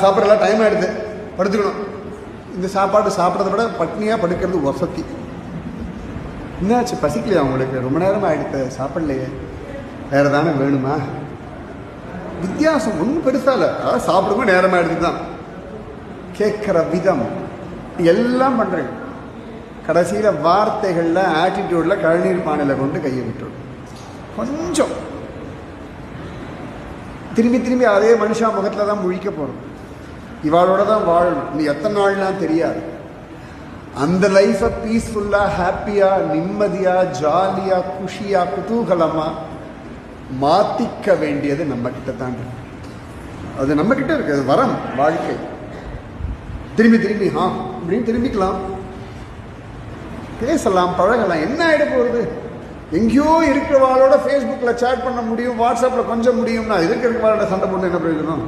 சாப்பிட்றலாம் time ஆகிடுது, படுத்துக்கணும். இந்த சாப்பாடு சாப்பிட்றத விட பட்னியாக படுக்கிறது வசதி. என்னாச்சு, பசிக்கலையா உங்களுக்கு? ரொம்ப நேரம் ஆகிடுது சாப்பிட்லையே, வேறு தானே வேணுமா? வித்தியாசம் ஒன்றும் பெருசாக இல்லை. அதாவது சாப்பிடும்போது நேரம் ஆகிடுது தான். கேட்குற விதம் எல்லாம் பண்ணுறேன். கடைசியில் வார்த்தைகளில் ஆட்டிடியூடில் கழநீர் பானையில் கொண்டு கையை விட்டுடும். கொஞ்சம் திரும்பி திரும்பி அதே மனுஷா முகத்தில் தான் முழிக்க போகிறோம். இவாளோட தான் வாழணும். நீ எத்தனை நாள்லாம் தெரியாது. அந்த லைஃப்பை பீஸ்ஃபுல்லாக, ஹாப்பியாக, நிம்மதியாக, ஜாலியாக, குஷியாக, குதூகலமாக மாற்றிக்க வேண்டியது நம்மக்கிட்ட தான் இருக்கு. அது நம்மக்கிட்ட இருக்கு. அது வரம், வாழ்க்கை. திரும்பி திரும்பி அப்படின்னு திரும்பிக்கலாம், பேசலாம், பழகலாம். என்ன ஆகிட போகிறது? எங்கேயோ இருக்கிறவாளோட ஃபேஸ்புக்கில் சேட் பண்ண முடியும், வாட்ஸ்அப்பில் கொஞ்சம் முடியும்னா இருக்கிறவாளோட சண்டை போட்டு என்ன பிரயோஜனம்?